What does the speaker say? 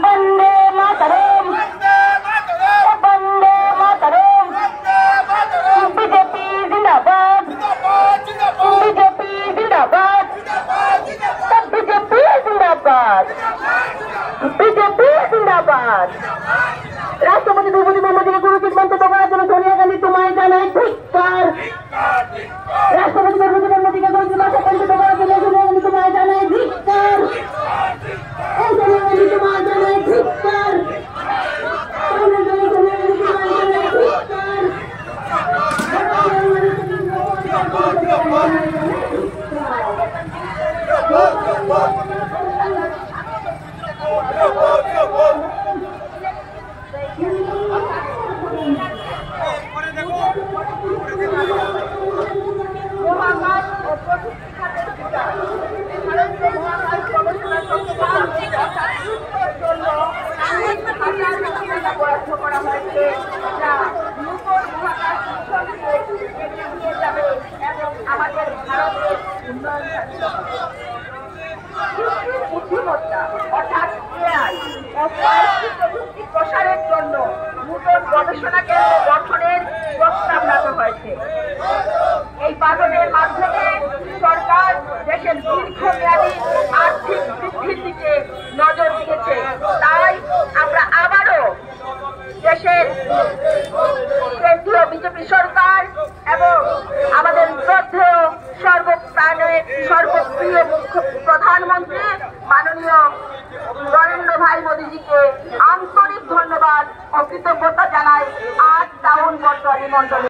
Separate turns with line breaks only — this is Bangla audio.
বন্দে মাতরম, বন্দে মাতরম, বিজেপি জিন্দাবাদ, বিজেপি জিন্দাবাদ, বিজেপি জিন্দাবাদ, বিজেপি জিন্দাবাদ। রাষ্ট্রপতি দ্রৌপদী মুর্মুকে গুরুচিত মন্তব্য করার জন্য সোনিয়া গান্ধী তোমায় জানাই ধিক্কার। রাষ্ট্রপতি দ্রৌপদী মুর্মুকে গুরুচিত মন্তব্য করার জন্য সোনিয়া গান্ধী তোমায় জানাই ধিক্কার। প্রসারের জন্য নূতন গবেষণা কেন্দ্র গঠনের প্রস্তাব রাখা হয়েছে। এই বাজেটের মাধ্যমে সরকার দেশের দীর্ঘমেয়াদী আর্থিক বৃদ্ধির দিকে নজর দিয়েছে। তাই আমরা আবারও দেশের কেন্দ্রীয় বিজেপি সরকার এবং আমাদের শ্রদ্ধেয় সর্বপ্রাণের সর্বপ্রিয় প্রধানমন্ত্রী মাননীয় নরেন্দ্র ভাই মোদীজিকে আন্তরিক ধন্যবাদ ও কৃতজ্ঞতা জানাই আজ টাউন মন্ডলী